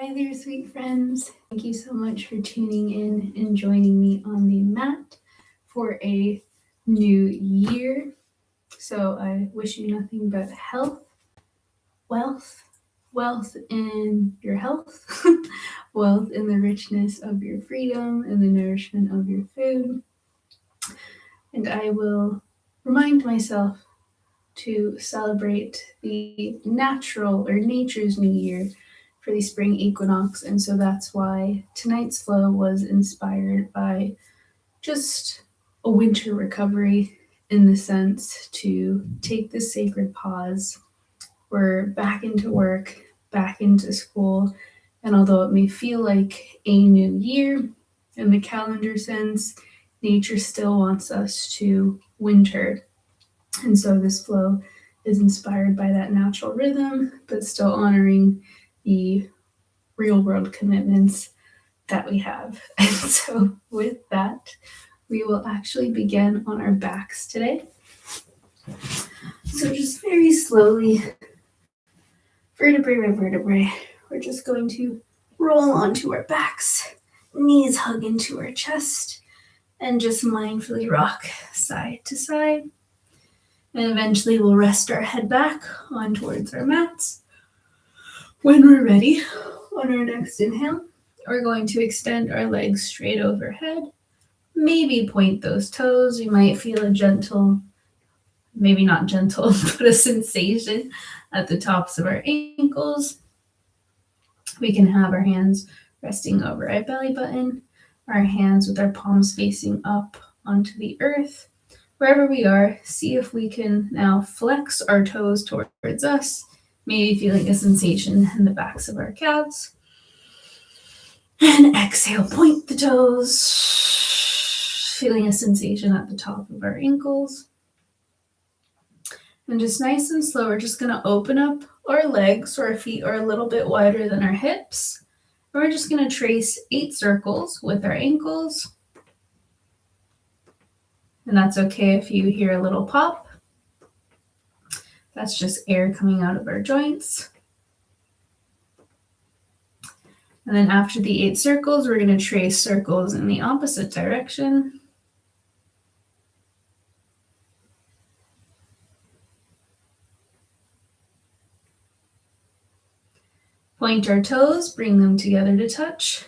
Hi there, sweet friends. Thank you so much for tuning in and joining me on the mat for a new year. So I wish you nothing but health, wealth in your health, wealth in the richness of your freedom and the nourishment of your food. And I will remind myself to celebrate the natural or nature's new year for the spring equinox. And so that's why tonight's flow was inspired by just a winter recovery, in the sense to take this sacred pause. We're back into work, back into school. And although it may feel like a new year in the calendar sense, nature still wants us to winter. And so this flow is inspired by that natural rhythm, but still honoring the real world commitments that we have. And so with that, we will actually begin on our backs today. So just very slowly, vertebrae by vertebrae, we're just going to roll onto our backs, knees hug into our chest, and just mindfully rock side to side. And eventually we'll rest our head back on towards our mats. When we're ready, on our next inhale, we're going to extend our legs straight overhead. Maybe point those toes. You might feel a gentle, maybe not gentle, but a sensation at the tops of our ankles. We can have our hands resting over our belly button, our hands with our palms facing up onto the earth. Wherever we are, see if we can now flex our toes towards us, maybe feeling a sensation in the backs of our calves. And exhale, point the toes, feeling a sensation at the top of our ankles. And just nice and slow, we're just going to open up our legs so our feet are a little bit wider than our hips. And we're just going to trace 8 circles with our ankles. And that's okay if you hear a little pop. That's just air coming out of our joints. And then after the 8 circles, we're going to trace circles in the opposite direction. Point our toes, bring them together to touch.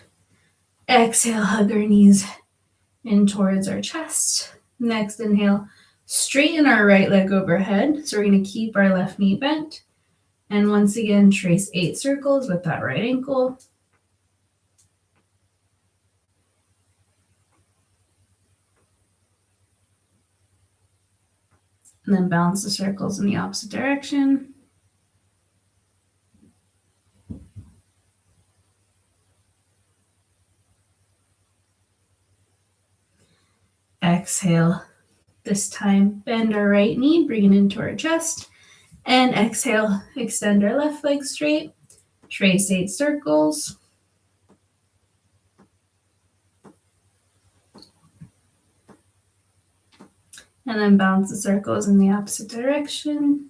Exhale, hug our knees in towards our chest. Next inhale, straighten our right leg overhead. So we're going to keep our left knee bent. And once again, trace 8 circles with that right ankle. And then balance the circles in the opposite direction. Exhale. This time, bend our right knee, bring it into our chest. And exhale, extend our left leg straight. Trace 8 circles. And then bounce the circles in the opposite direction.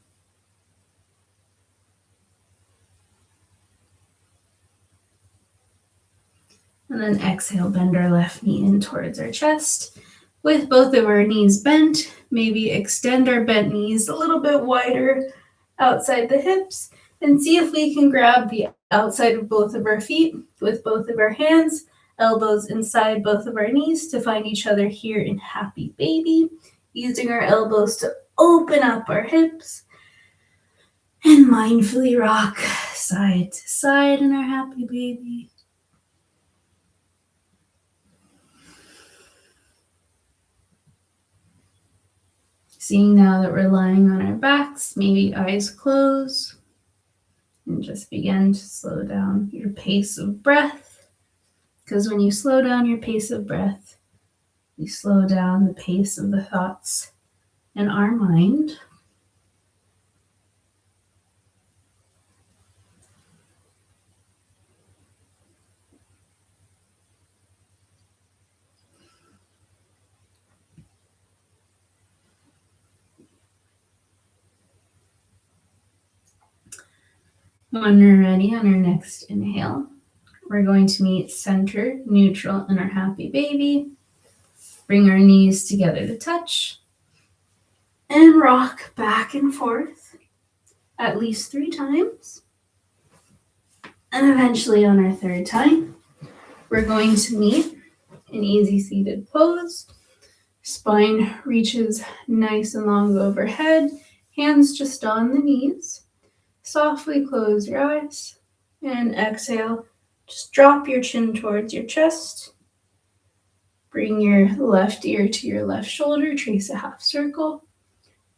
And then exhale, bend our left knee in towards our chest. With both of our knees bent, maybe extend our bent knees a little bit wider outside the hips, and see if we can grab the outside of both of our feet with both of our hands, elbows inside both of our knees to find each other here in happy baby, using our elbows to open up our hips and mindfully rock side to side in our happy baby. Seeing now that we're lying on our backs, maybe eyes closed, and just begin to slow down your pace of breath. Because when you slow down your pace of breath, you slow down the pace of the thoughts in our mind. When we're ready on our next inhale, We're going to meet center, neutral, and our happy baby. Bring our knees together to touch. And rock back and forth at least 3 times. And eventually on our 3rd time, we're going to meet an easy seated pose. Spine reaches nice and long overhead. Hands just on the knees. Softly close your eyes. And exhale. Just drop your chin towards your chest. Bring your left ear to your left shoulder. Trace a half circle.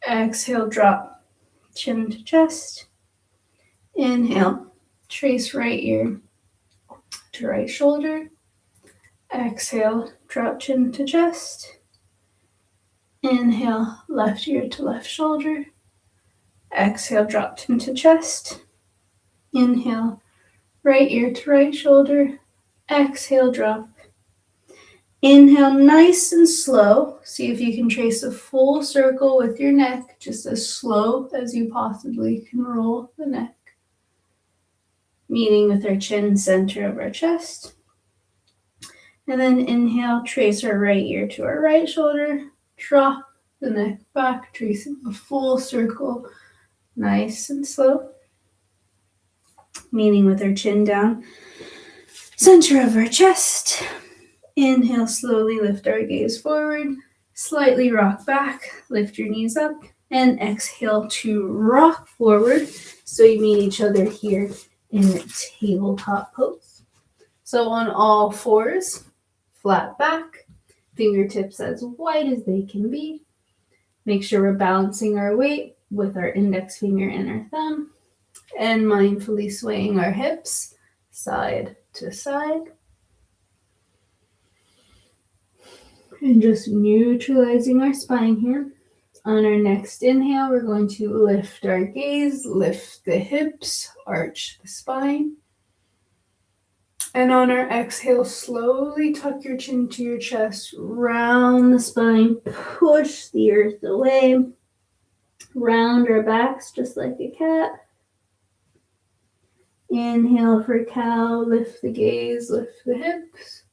Exhale, drop chin to chest. Inhale, trace right ear to right shoulder. Exhale, drop chin to chest. Inhale, left ear to left shoulder. Exhale, drop chin to chest. Inhale, right ear to right shoulder. Exhale, drop. Inhale, nice and slow. See if you can trace a full circle with your neck, just as slow as you possibly can roll the neck. Meeting with our chin center of our chest. And then inhale, trace our right ear to our right shoulder. Drop the neck back, tracing a full circle, nice and slow. Meeting with our chin down, center of our chest. Inhale, slowly lift our gaze forward. Slightly rock back, lift your knees up. And exhale to rock forward. So you meet each other here in tabletop pose. So on all 4s, flat back, fingertips as wide as they can be. Make sure we're balancing our weight with our index finger and our thumb, and mindfully swaying our hips side to side. And just neutralizing our spine here. On our next inhale, we're going to lift our gaze, lift the hips, arch the spine. And on our exhale, slowly tuck your chin to your chest, round the spine, push the earth away, round our backs just like a cat. Inhale for cow, lift the gaze, lift the hips.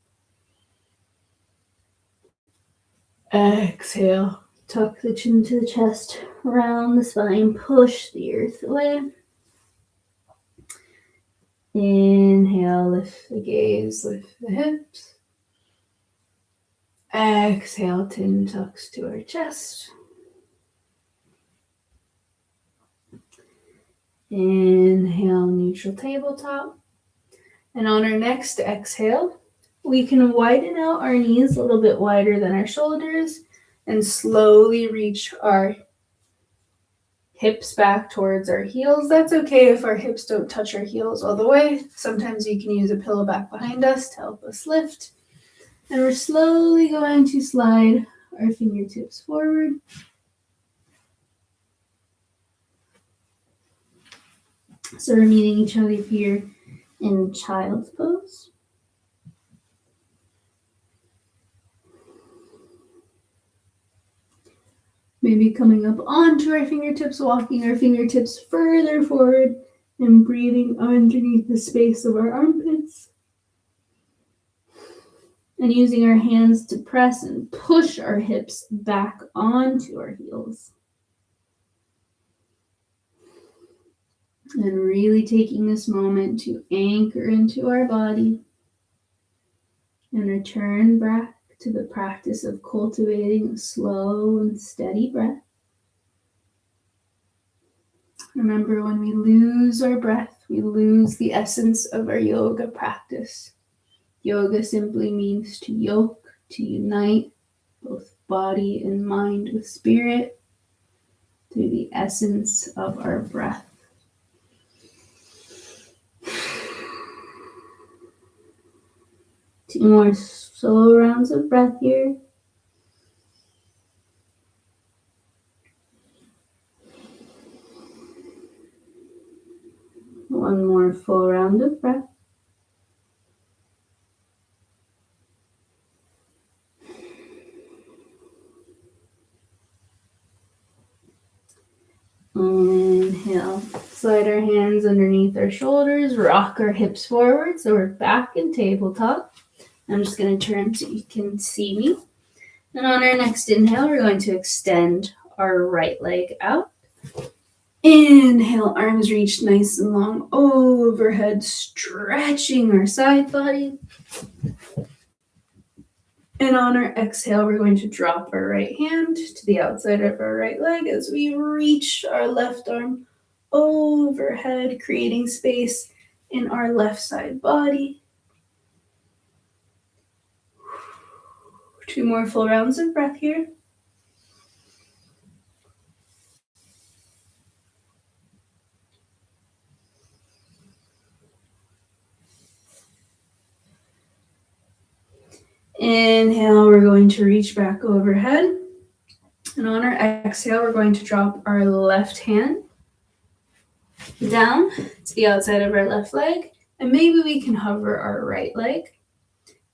Exhale, tuck the chin to the chest, round the spine, push the earth away. Inhale, lift the gaze, lift the hips. Exhale, chin tucks to our chest. Inhale, neutral tabletop. And on our next exhale, we can widen out our knees a little bit wider than our shoulders and slowly reach our hips back towards our heels. That's okay if our hips don't touch our heels all the way. Sometimes you can use a pillow back behind us to help us lift. And we're slowly going to slide our fingertips forward. So we're meeting each other here in child's pose. Maybe coming up onto our fingertips, walking our fingertips further forward and breathing underneath the space of our armpits. And using our hands to press and push our hips back onto our heels. And really taking this moment to anchor into our body and return back to the practice of cultivating a slow and steady breath. Remember, when we lose our breath, we lose the essence of our yoga practice. Yoga simply means to yoke, to unite both body and mind with spirit through the essence of our breath. 2 more slow rounds of breath here. One more full round of breath. Inhale, Slide our hands underneath our shoulders, rock our hips forward so we're back in tabletop. I'm just going to turn so you can see me. And on our next inhale, we're going to extend our right leg out. Inhale, arms reach nice and long overhead, stretching our side body. And on our exhale, we're going to drop our right hand to the outside of our right leg as we reach our left arm overhead, creating space in our left side body. 2 more full rounds of breath here. Inhale, we're going to reach back overhead. And on our exhale, we're going to drop our left hand down to the outside of our left leg. And maybe we can hover our right leg.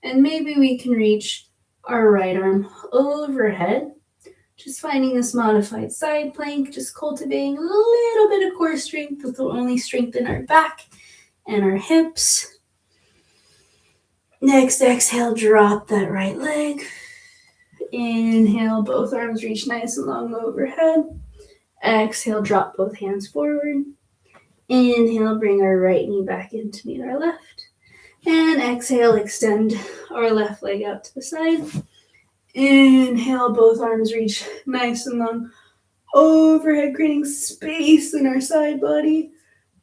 And maybe we can reach our right arm overhead. Just finding this modified side plank, just cultivating a little bit of core strength that will only strengthen our back and our hips. Next exhale, drop that right leg. Inhale, both arms reach nice and long overhead. Exhale, drop both hands forward. Inhale, bring our right knee back in to meet our left. And exhale, extend our left leg out to the side. Inhale, both arms reach nice and long overhead, creating space in our side body.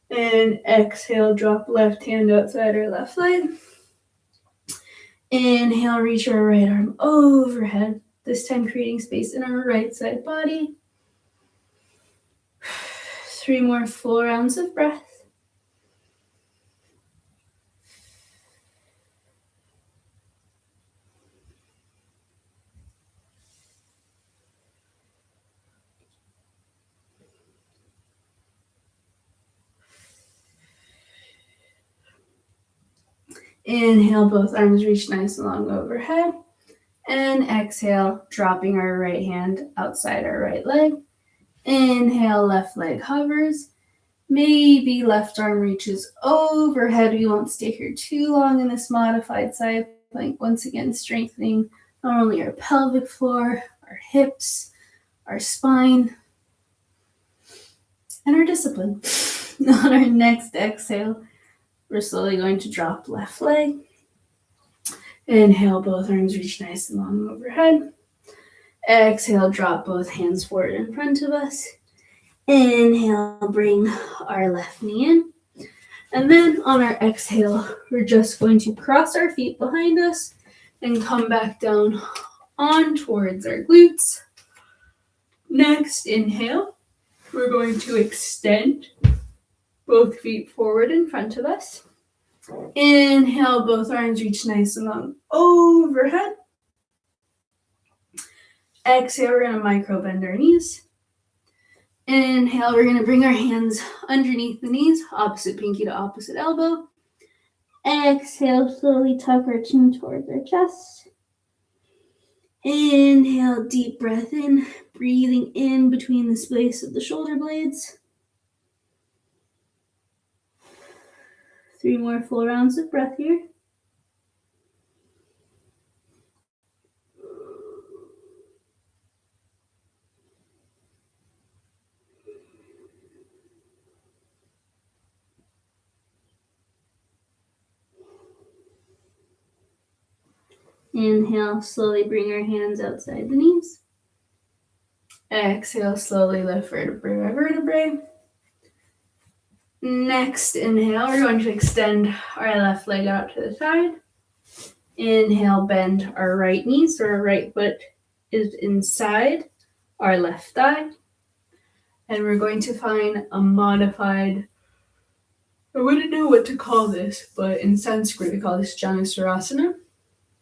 And exhale, drop left hand outside our left leg. Inhale, reach our right arm overhead, this time creating space in our right side body. 3 more full rounds of breath. Inhale, both arms reach nice and long overhead. And exhale, dropping our right hand outside our right leg. Inhale, left leg hovers. Maybe left arm reaches overhead. We won't stay here too long in this modified side plank. Once again, strengthening not only our pelvic floor, our hips, our spine, and our discipline. On our next exhale, we're slowly going to drop left leg. Inhale, both arms reach nice and long overhead. Exhale, drop both hands forward in front of us. Inhale, bring our left knee in. And then on our exhale, we're just going to cross our feet behind us and come back down on towards our glutes. Next, inhale, we're going to extend both feet forward in front of us. Inhale, both arms reach nice and long overhead. Exhale, we're going to micro bend our knees. Inhale, we're going to bring our hands underneath the knees, opposite pinky to opposite elbow. Exhale, slowly tuck our chin towards our chest. Inhale, deep breath in, breathing in between the space of the shoulder blades. 3 more full rounds of breath here. Inhale, slowly bring our hands outside the knees. Exhale, slowly lift vertebrae by vertebrae. Next inhale, we're going to extend our left leg out to the side. Inhale, bend our right knee so our right foot is inside our left thigh. And we're going to find a modified, I wouldn't know what to call this, but in Sanskrit we call this Janusarasana.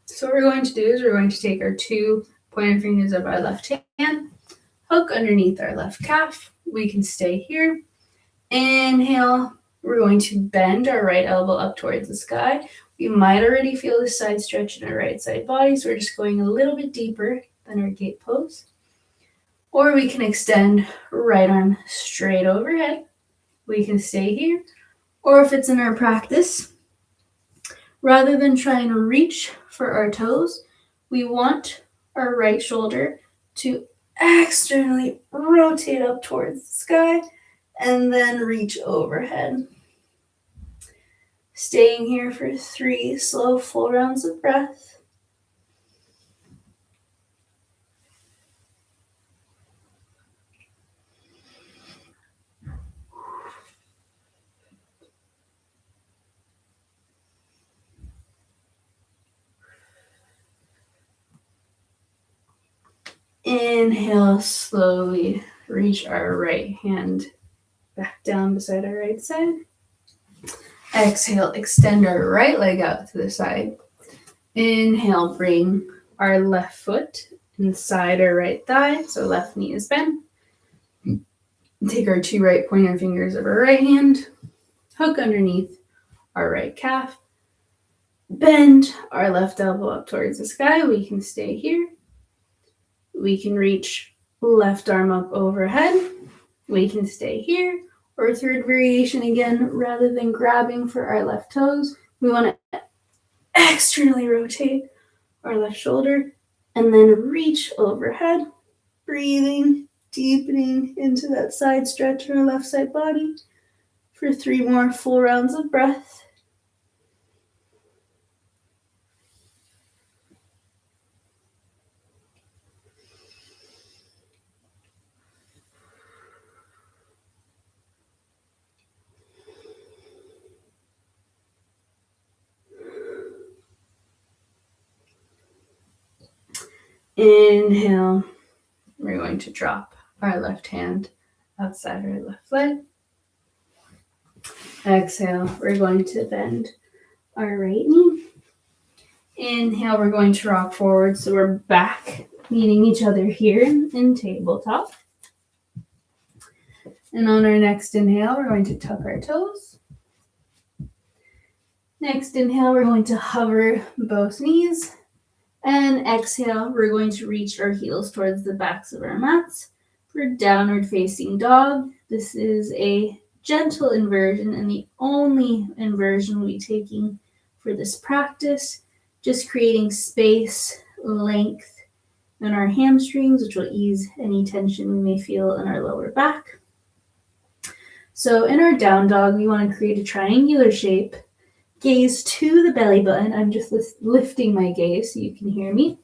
So what we're going to do is we're going to take our 2 pointer fingers of our left hand, hook underneath our left calf. We can stay here. Inhale, we're going to bend our right elbow up towards the sky. We might already feel the side stretch in our right side body, so we're just going a little bit deeper than our gate pose. Or we can extend right arm straight overhead, we can stay here. Or if it's in our practice, rather than trying to reach for our toes, we want our right shoulder to externally rotate up towards the sky and then reach overhead. Staying here for 3 slow, full rounds of breath. Inhale, slowly reach our right hand back down beside our right side. Exhale, extend our right leg out to the side. Inhale, bring our left foot inside our right thigh, so left knee is bent. Take our 2 right pointer fingers of our right hand, hook underneath our right calf, bend our left elbow up towards the sky. We can stay here. We can reach left arm up overhead. We can stay here. Or third variation again, rather than grabbing for our left toes, we want to externally rotate our left shoulder and then reach overhead, breathing, deepening into that side stretch in our left side body for 3 more full rounds of breath. Inhale, we're going to drop our left hand outside our left leg. Exhale, we're going to bend our right knee. Inhale, we're going to rock forward, so we're back meeting each other here in tabletop. And on our next inhale, we're going to tuck our toes. Next inhale, we're going to hover both knees. And exhale, we're going to reach our heels towards the backs of our mats for downward facing dog. This is a gentle inversion and the only inversion we'll be taking for this practice, just creating space, length in our hamstrings, which will ease any tension we may feel in our lower back. So in our down dog, we want to create a triangular shape. Gaze to the belly button. I'm just lifting my gaze so you can hear me.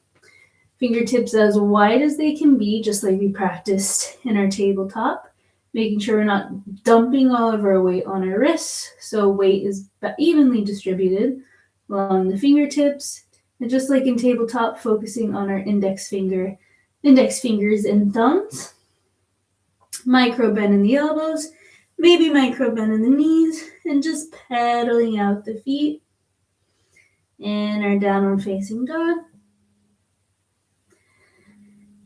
Fingertips as wide as they can be, just like we practiced in our tabletop. Making sure we're not dumping all of our weight on our wrists, so weight is evenly distributed along the fingertips. And just like in tabletop, focusing on our index fingers and thumbs. Micro bend in the elbows. Maybe micro bend in the knees, and just pedaling out the feet in our downward facing dog.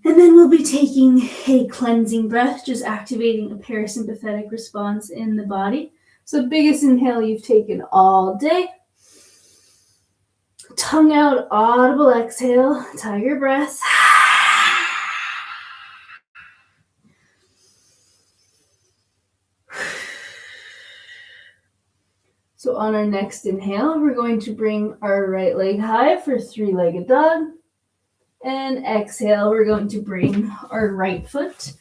And then we'll be taking a cleansing breath, just activating a parasympathetic response in the body. So biggest inhale you've taken all day. Tongue out, audible exhale, tiger breath. So on our next inhale, we're going to bring our right leg high for 3-legged dog. And exhale, we're going to bring our right foot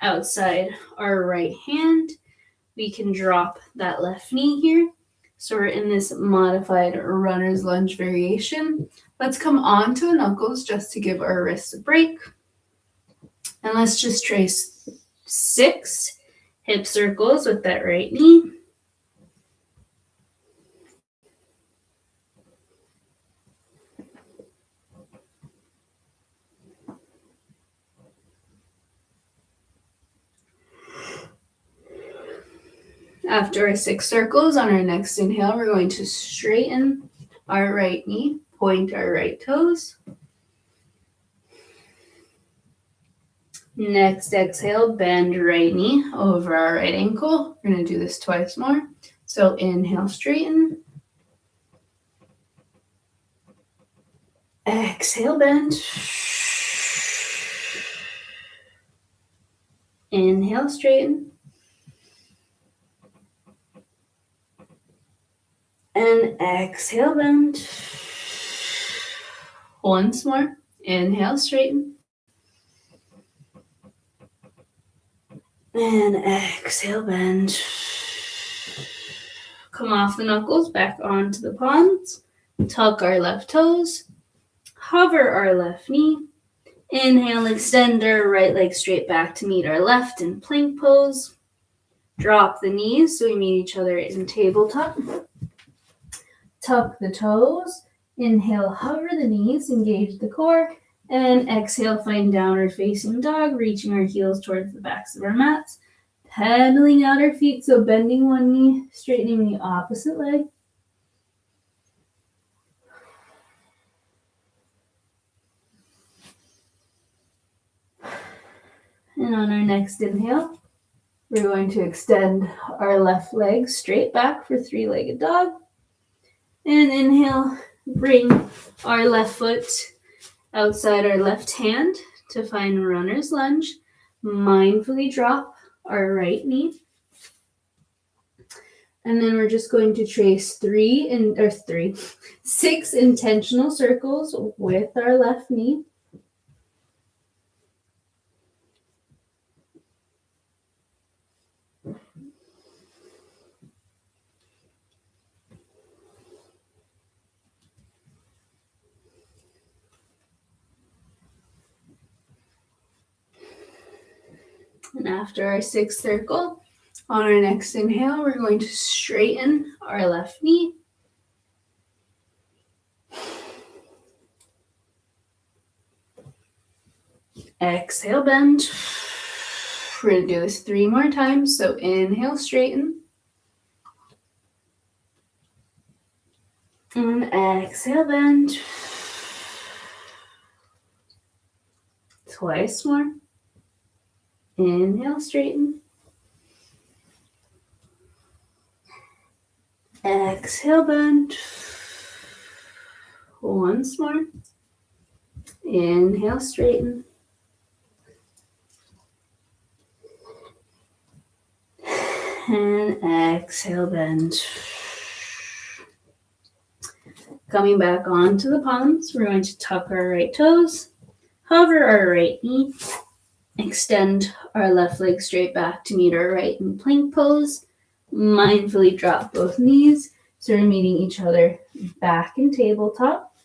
outside our right hand. We can drop that left knee here. So we're in this modified runner's lunge variation. Let's come onto the knuckles just to give our wrists a break. And let's just trace 6 hip circles with that right knee. After our 6 circles, on our next inhale, we're going to straighten our right knee, point our right toes. Next exhale, bend right knee over our right ankle. We're going to do this twice more. So inhale, straighten. Exhale, bend. Inhale, straighten. And exhale, bend. Once more. Inhale, straighten. And exhale, bend. Come off the knuckles, back onto the palms. Tuck our left toes. Hover our left knee. Inhale, extend our right leg straight back to meet our left in plank pose. Drop the knees so we meet each other in tabletop. Tuck the toes. Inhale, hover the knees, engage the core. And exhale, find downward facing dog, reaching our heels towards the backs of our mats. Pedaling out our feet, so bending one knee, straightening the opposite leg. And on our next inhale, we're going to extend our left leg straight back for three-legged dog. And inhale, bring our left foot outside our left hand to find runner's lunge. Mindfully drop our right knee. And then we're just going to trace 6 intentional circles with our left knee. And after our 6th circle, on our next inhale, we're going to straighten our left knee. Exhale, bend. We're going to do this 3 more times. So inhale, straighten. And exhale, bend. Twice more. Inhale, straighten. Exhale, bend. Once more. Inhale, straighten. And exhale, bend. Coming back onto the palms, we're going to tuck our right toes, hover our right knee, extend our left leg straight back to meet our right in plank pose. Mindfully drop both knees, so we're meeting each other back in tabletop.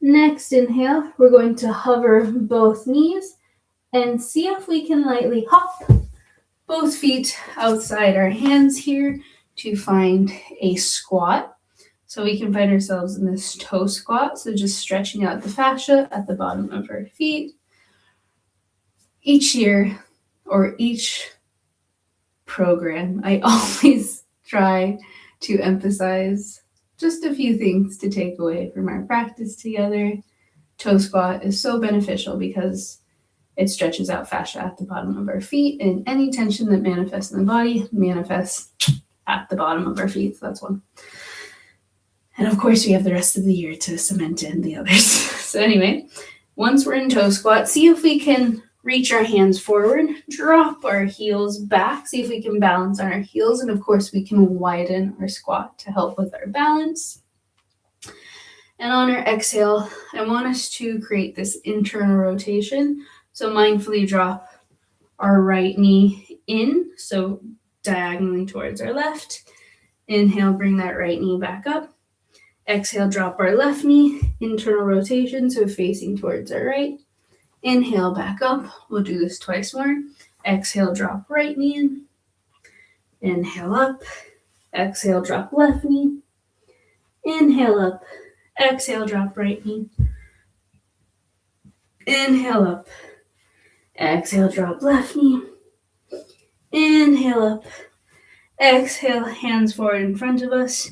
Next inhale, we're going to hover both knees and see if we can lightly hop both feet outside our hands here to find a squat. So we can find ourselves in this toe squat, so just stretching out the fascia at the bottom of our feet. Each year, or each program, I always try to emphasize just a few things to take away from our practice together. Toe squat is so beneficial because it stretches out fascia at the bottom of our feet, and any tension that manifests in the body manifests at the bottom of our feet. So that's one. And of course, we have the rest of the year to cement in the others. So anyway, once we're in toe squat, see if we can reach our hands forward, drop our heels back, see if we can balance on our heels. And of course, we can widen our squat to help with our balance. And on our exhale, I want us to create this internal rotation. So mindfully drop our right knee in, so diagonally towards our left. Inhale, bring that right knee back up. Exhale, drop our left knee, internal rotation, so facing towards our right. Inhale, back up. We'll do this twice more. Exhale, drop right knee in. Inhale up. Exhale, drop left knee. Inhale up. Exhale, drop right knee. Inhale up. Exhale, drop left knee. Inhale up. Exhale, hands forward in front of us.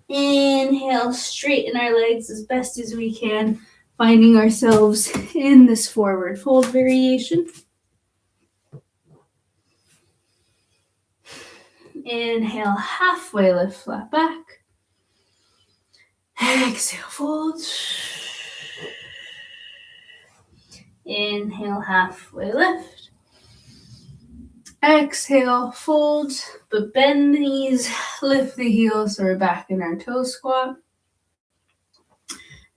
Inhale, straighten our legs as best as we can, finding ourselves in this forward fold variation. Inhale, halfway lift, flat back. Exhale, fold. Inhale, halfway lift. Exhale, fold, but bend the knees, lift the heels so we're back in our toe squat.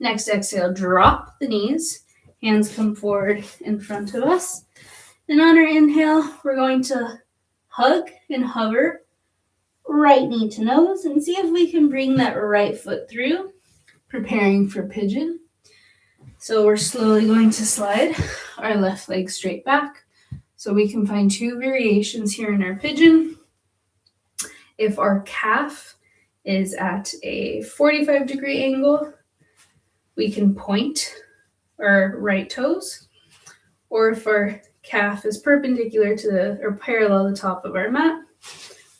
Next exhale, drop the knees, hands come forward in front of us. And on our inhale, we're going to hug and hover, right knee to nose, and see if we can bring that right foot through, preparing for pigeon. So we're slowly going to slide our left leg straight back. So we can find two variations here in our pigeon. If our calf is at a 45-degree angle, we can point our right toes. Or if our calf is perpendicular to or parallel the top of our mat,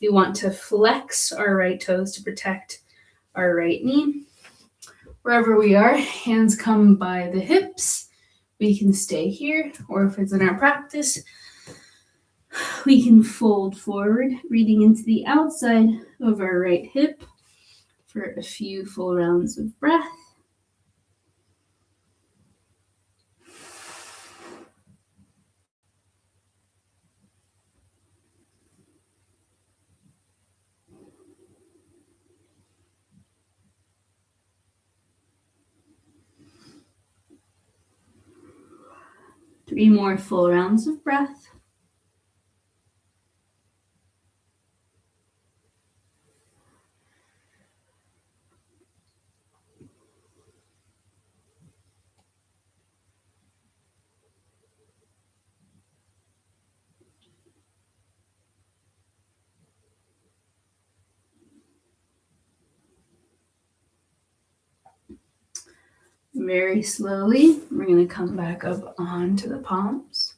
we want to flex our right toes to protect our right knee. Wherever we are, hands come by the hips. We can stay here, or if it's in our practice, we can fold forward, reading into the outside of our right hip for a few full rounds of breath. Three more full rounds of breath. Very slowly, we're going to come back up onto the palms.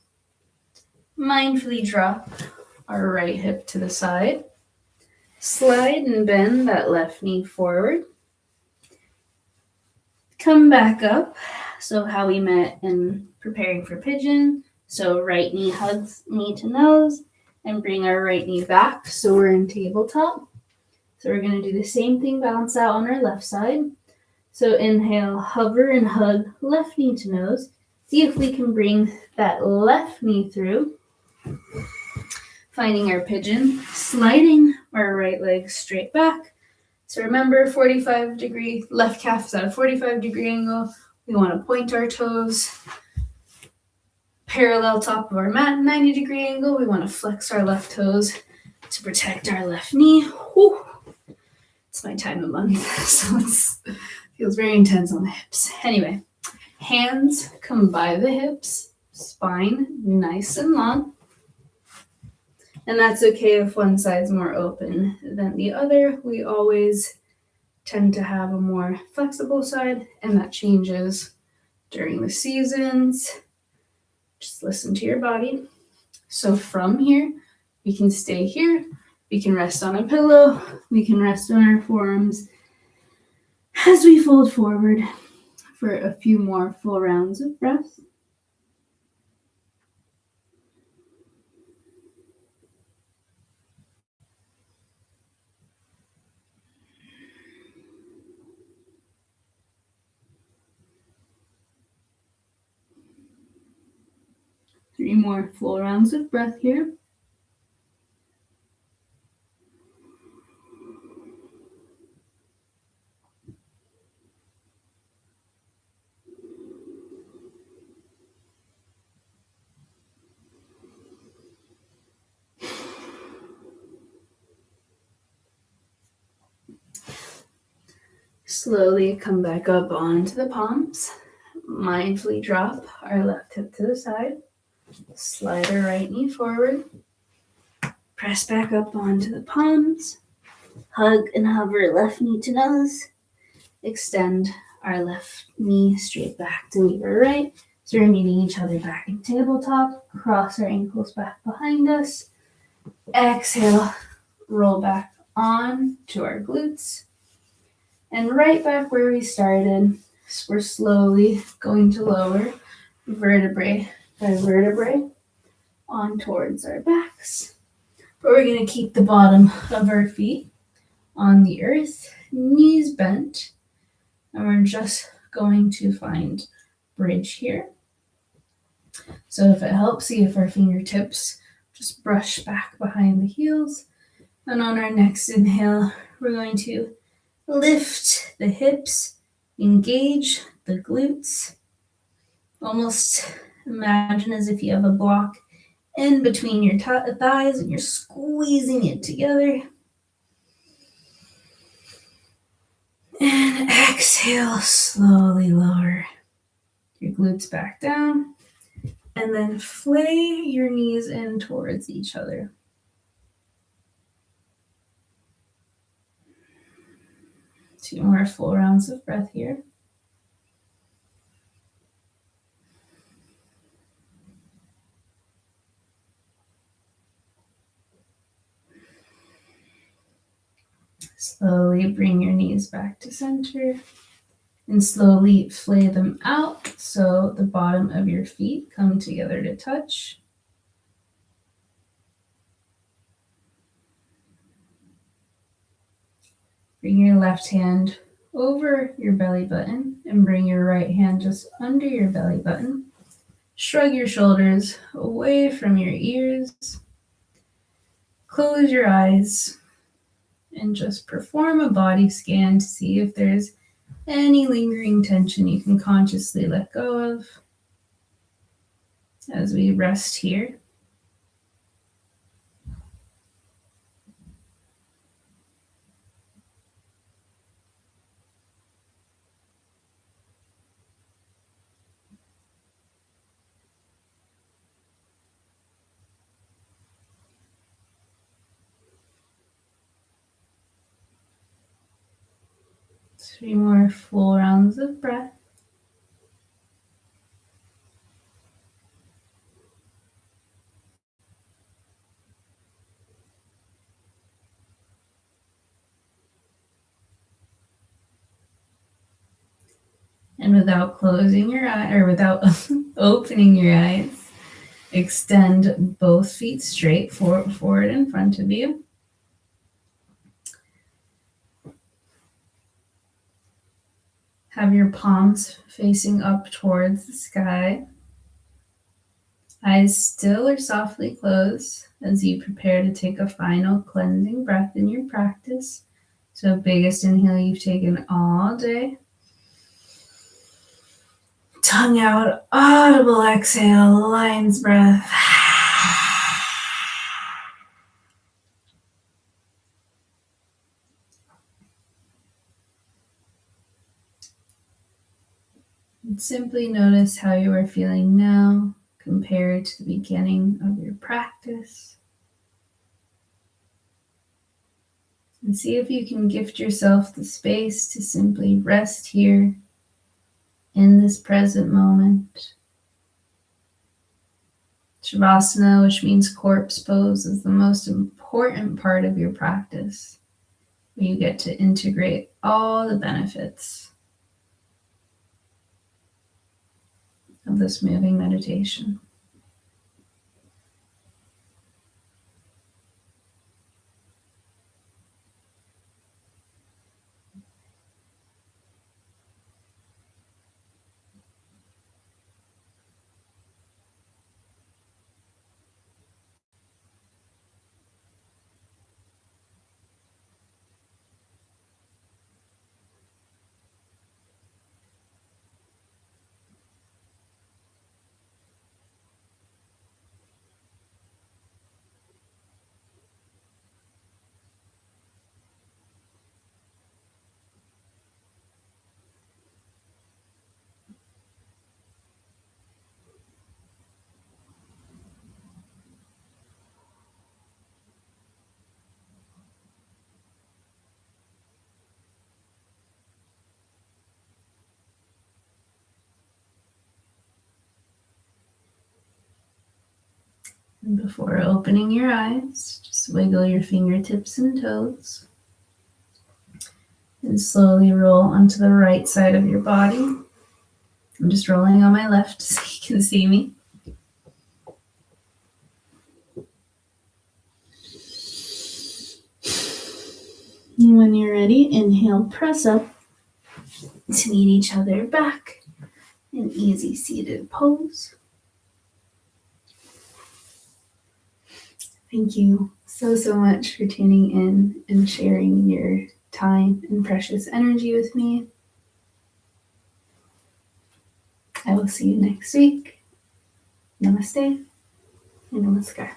Mindfully drop our right hip to the side. Slide and bend that left knee forward. Come back up. So how we met in preparing for pigeon. So right knee hugs knee to nose and bring our right knee back. So we're in tabletop. So we're going to do the same thing, bounce out on our left side. So inhale, hover and hug left knee to nose. See if we can bring that left knee through. Finding our pigeon, sliding our right leg straight back. So remember, 45-degree, left calf is at a 45-degree angle. We want to point our toes. Parallel top of our mat, 90-degree angle. We want to flex our left toes to protect our left knee. Whew. It's my time of month, so it feels very intense on the hips. Anyway, hands come by the hips, spine nice and long. And that's okay if one side's more open than the other. We always tend to have a more flexible side, and that changes during the seasons. Just listen to your body. So from here, we can stay here. We can rest on a pillow. We can rest on our forearms as we fold forward for a few more full rounds of breath. Three more full rounds of breath here. Slowly come back up onto the palms. Mindfully drop our left hip to the side. Slide our right knee forward. Press back up onto the palms. Hug and hover left knee to nose. Extend our left knee straight back to meet our right. So we're meeting each other back in tabletop. Cross our ankles back behind us. Exhale, roll back on to our glutes. And right back where we started, we're slowly going to lower vertebrae by vertebrae on towards our backs. But we're going to keep the bottom of our feet on the earth, knees bent, and we're just going to find bridge here. So if it helps, see if our fingertips Just brush back behind the heels. And on our next inhale, we're going to lift the hips, engage the glutes. Almost imagine as if you have a block in between your thighs and you're squeezing it together. And exhale, slowly lower your glutes back down. And then flay your knees in towards each other. 2 more full rounds of breath here. Slowly bring your knees back to center and slowly flay them out so the bottom of your feet come together to touch. Bring your left hand over your belly button and bring your right hand just under your belly button. Shrug your shoulders away from your ears. Close your eyes and just perform a body scan to see if there's any lingering tension you can consciously let go of as we rest here. Three more full rounds of breath. And without closing your eye or without opening your eyes, extend both feet straight forward in front of you. Have your palms facing up towards the sky. Eyes still or softly closed as you prepare to take a final cleansing breath in your practice. So biggest inhale you've taken all day. Tongue out, audible exhale, lion's breath. And simply notice how you are feeling now compared to the beginning of your practice. And see if you can gift yourself the space to simply rest here in this present moment. Shavasana, which means corpse pose, is the most important part of your practice, where you get to integrate all the benefits of this moving meditation. And before opening your eyes, just wiggle your fingertips and toes. And slowly roll onto the right side of your body. I'm just rolling on my left so you can see me. And when you're ready, inhale, press up to meet each other back in easy seated pose. Thank you so much for tuning in and sharing your time and precious energy with me. I will see you next week. Namaste and namaskar.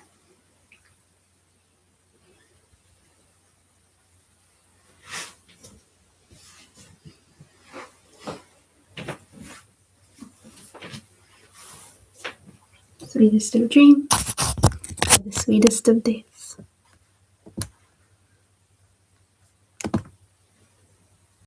Sweetest of dreams, the sweetest of days.